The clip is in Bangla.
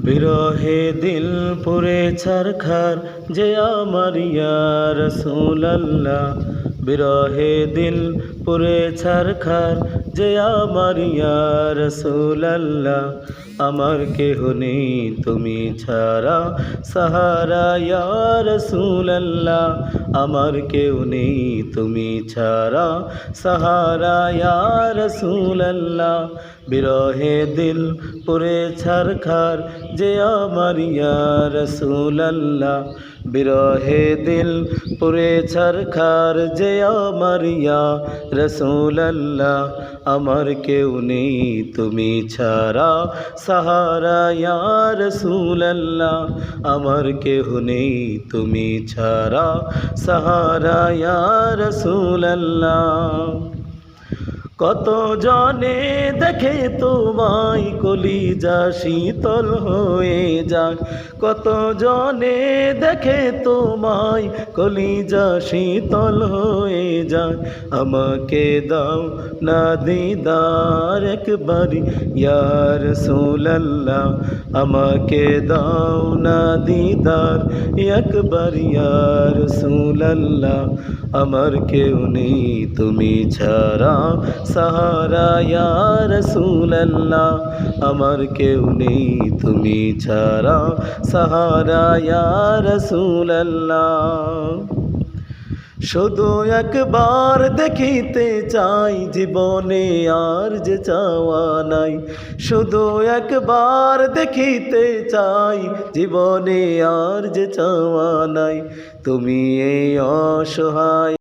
বিরহে দিল পুরে ছারখার যে আমার ইয়া রাসূলুল্লাহ। বিরহে দিল পুরে ছারখার যে আমার ইয়া রাসূলুল্লাহ। আমার কেহ নেই তুমি ছাড়া সাহারা ইয়া রাসূলুল্লাহ। আমার কেউ নেই তুমি ছাড়া সাহারা ইয়া রাসূলুল্লাহ। বিরহে দিল পুরে ছারখার যে আমার ইয়া রাসূলুল্লাহ। বিরহে দিল পুরে ছারখার যে আমার ইয়া রাসূলুল্লাহ। আমার কেউ নেই তুমি ছাড়া সাহারা ইয়া রাসূলুল্লাহ। আমার কেউ নেই তুমি ছাড়া সাহারা ইয়া রাসূলুল্লাহ। কত জনে দেখে তোমায় কলিজা শীতল হয়ে যায়। কত জনে দেখে তোমায় কলিজা শীতল হয়ে যায়। আমাকে দাও না দিদার একবার ইয়া রাসূলুল্লাহ। আমাকে দাও না দিদার একবার ইয়া রাসূলুল্লাহ। আমার কেউ নেই তুমি ছাড়া সাহারা ইয়া রাসূলুল্লাহ। আমার কেউ নেই তুমি ছাড়া সাহারা ইয়া রাসূলুল্লাহ। শুধু একবার দেখিতে চাই জীবনে আর যে চাওয়া নাই। শুধু একবার দেখিতে চাই জীবনে আর যে চাওয়া নাই। তুমি এই অসহায়